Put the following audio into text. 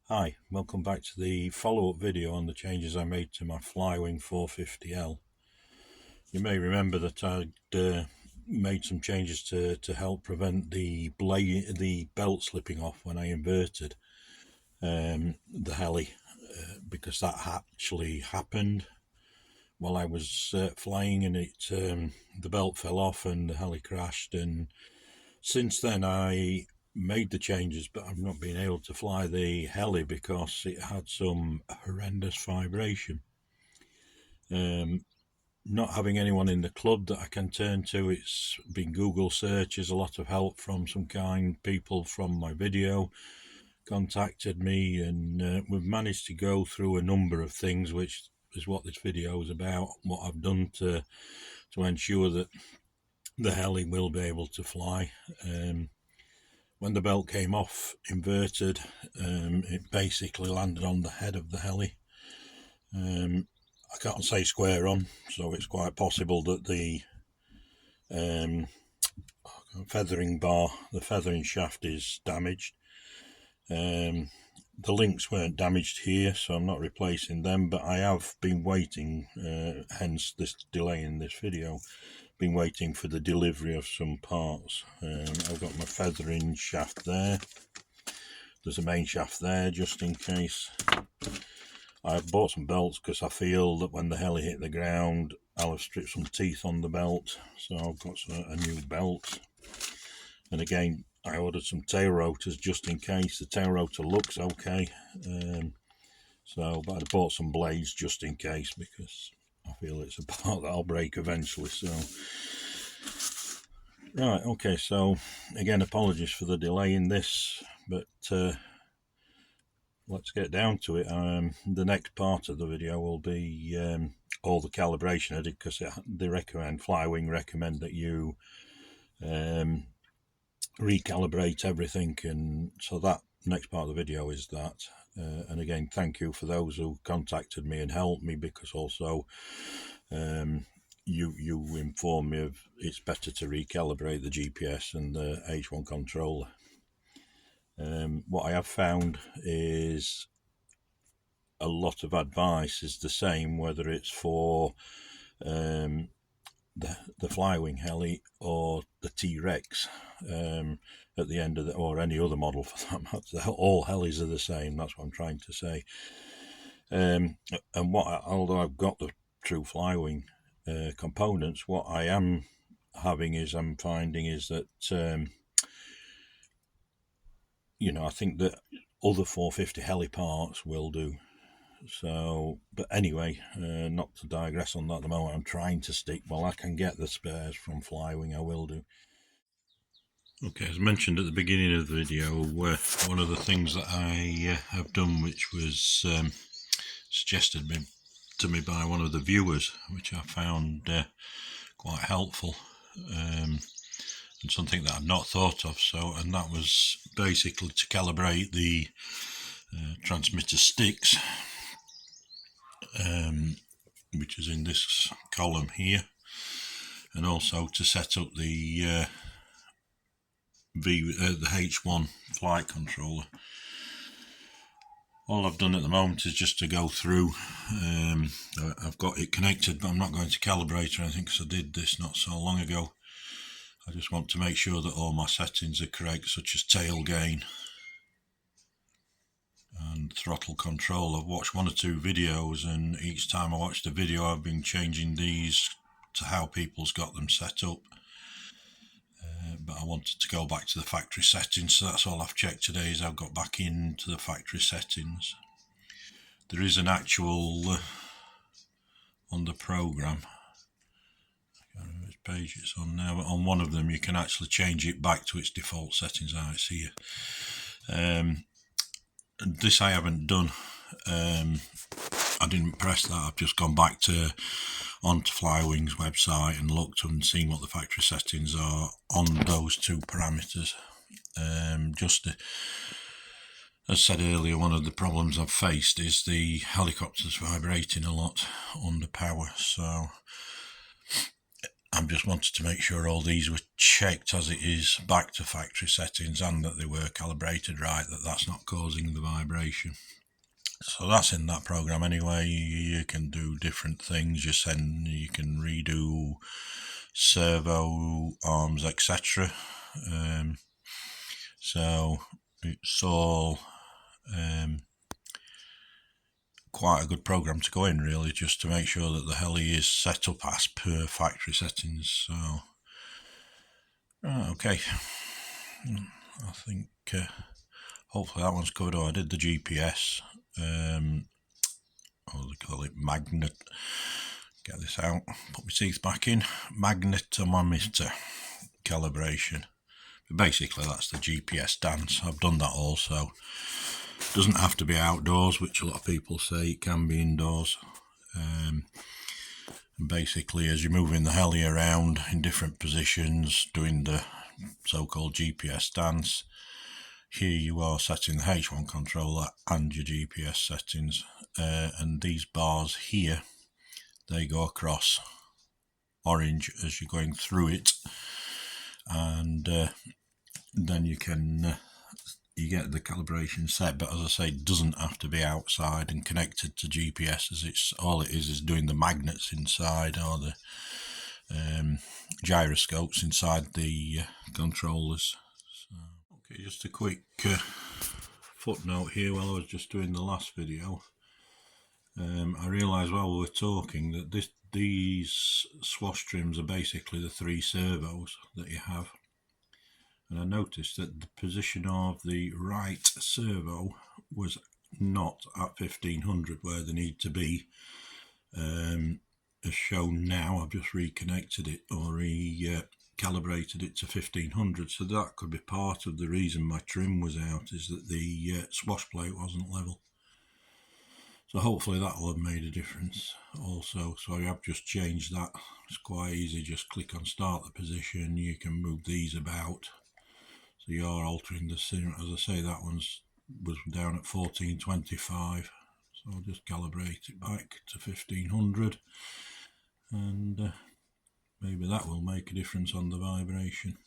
Hi, welcome back to the follow-up video on the changes I made to my Flywing 450L. You may remember that I'd made some changes to help prevent the belt slipping off when I inverted the heli, because that actually happened while I was flying, and the belt fell off and the heli crashed. And since then I made the changes, but I've not been able to fly the heli because it had some horrendous vibration. Not having anyone in the club that I can turn to, it's been Google searches, a lot of help from some kind people from my video contacted me, and we've managed to go through a number of things, which is what this video is about, what I've done to ensure that the heli will be able to fly. When the belt came off inverted, it basically landed on the head of the heli. I can't say square on, so it's quite possible that the feathering bar, the feathering shaft, is damaged. The links weren't damaged here, so I'm not replacing them, but I have been waiting, hence this delay in this video, been waiting for the delivery of some parts. I've got my feathering shaft there. There's a main shaft there, just in case. I've bought some belts because I feel that when the heli hit the ground, I'll have stripped some teeth on the belt, so I've got a new belt. And again, I ordered some tail rotors just in case. The tail rotor looks okay, but I bought some blades just in case, because I feel it's a part that I'll break eventually. So right, okay, so again, apologies for the delay in this, but let's get down to it. The next part of the video will be all the calibration I did, because they recommend, Flywing recommend, that you recalibrate everything, and so that next part of the video is that. And again, thank you for those who contacted me and helped me, because also you informed me of it's better to recalibrate the GPS and the H1 controller. What I have found is a lot of advice is the same, whether it's for the Flywing heli or the T-Rex at the end of or any other model for that matter. All helis are the same, that's what I'm trying to say. And although I've got the true Flywing components, what I am finding is that I think that other 450 heli parts will do. So, but anyway, not to digress on that at the moment. I'm trying to stick, well, I can get the spares from Flywing, I will do. Okay, as mentioned at the beginning of the video, one of the things that I have done, which was suggested to me by one of the viewers, which I found quite helpful, and something that I'd not thought of. And that was basically to calibrate the transmitter sticks, which is in this column here, and also to set up the H1 flight controller. All I've done at the moment is just to go through. I've got it connected, but I'm not going to calibrate or anything, because I did this not so long ago. I just want to make sure that all my settings are correct, such as tail gain and throttle control. I've watched one or two videos, and each time I watched a video I've been changing these to how people's got them set up, but I wanted to go back to the factory settings, so that's all I've checked today. Is I've got back into the factory settings. There is an actual on the program, I can't remember which page it's on now, but on one of them you can actually change it back to its default settings. It's here. This I haven't done. I didn't press that. I've just gone back onto Flywing's website and looked and seen what the factory settings are on those two parameters. Just as I said earlier, one of the problems I've faced is the helicopter's vibrating a lot under power. So I've just wanted to make sure all these were checked as it is back to factory settings and that they were calibrated right, that's not causing the vibration. So that's in that program anyway. You can do different things. You can redo servo arms, etc. So it's all quite a good program to go in, really, just to make sure that the heli is set up as per factory settings. So okay, I think hopefully that one's covered. I did the GPS, what do they call it, magnet. Get this out, put my teeth back in. Magnetometer calibration. But basically that's the GPS dance. I've done that also. Doesn't have to be outdoors, which a lot of people say. It can be indoors. And basically, as you're moving the heli around in different positions, doing the so-called GPS dance, here you are setting the H1 controller and your GPS settings, and these bars here, they go across orange as you're going through it, and then you get the calibration set. But as I say, it doesn't have to be outside and connected to GPS, as it's all it is doing the magnets inside, or the gyroscopes inside the controllers. So, okay, just a quick footnote here. While I was just doing the last video, I realised while we were talking that these swash trims are basically the 3 servos that you have. And I noticed that the position of the right servo was not at 1500 where they need to be. As shown now, I've just reconnected it or recalibrated it to 1500, so that could be part of the reason my trim was out, is that the swash plate wasn't level. So hopefully that will have made a difference also. So I have just changed that. It's quite easy, just click on start the position. You can move these about. So you are altering the sim. As I say, that was down at 1425. So I'll just calibrate it back to 1500. And maybe that will make a difference on the vibration.